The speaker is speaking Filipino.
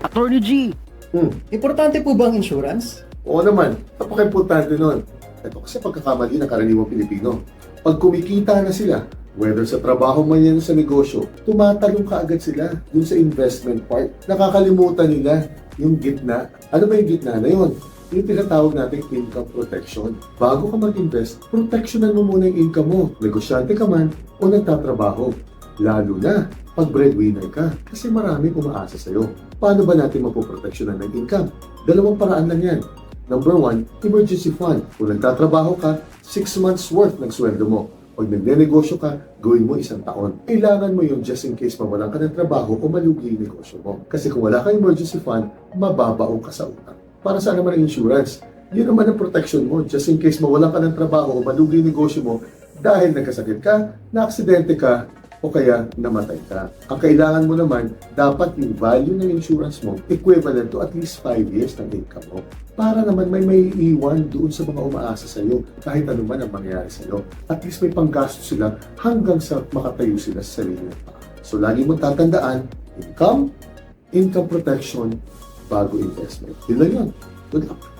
Attorney G, Importante po ba ang insurance? Oo naman, napaka-importante nun. Ito kasi pagkakamali ng karaniwang Pilipino. Pag kumikita na sila, whether sa trabaho man yan sa negosyo, tumatalong ka agad sila dun sa investment part. Nakakalimutan nila yung gitna. Ano ba yung gitna na yun? Yung tinatawag nating income protection. Bago ka mag-invest, protectionan mo muna yung income mo. Negosyante ka man o nagtatrabaho. Lalo na pag breadwinner ka kasi maraming umaasa sa'yo. Paano ba natin mapoproteksyonan ng income? Dalawang paraan lang yan. Number 1, emergency fund. Kung nagtatrabaho ka, 6 months worth ng sweldo mo. Pag nagnenegosyo ka, gawin mo 1 taon. Kailangan mo yun just in case mawalan ka ng trabaho o malugi yung negosyo mo. Kasi kung wala kang emergency fund, mababao ka sa utang. Para saan naman ang insurance? Yun naman ang protection mo just in case mawalan ka ng trabaho o malugi yung negosyo mo dahil nagkasakit ka, na-aksidente ka, o kaya namatay ka. Ang kailangan mo naman, dapat yung value ng insurance mo equivalent to at least 5 years ng income mo. Para naman may iwan doon sa mga umaasa sa iyo kahit ano man ang mangyayari sa iyo. At least may panggasto sila hanggang sa makatayo sila sa sarili ng paa. So lagi mong tatandaan, income protection, bago investment. Yun lang yun. Good luck.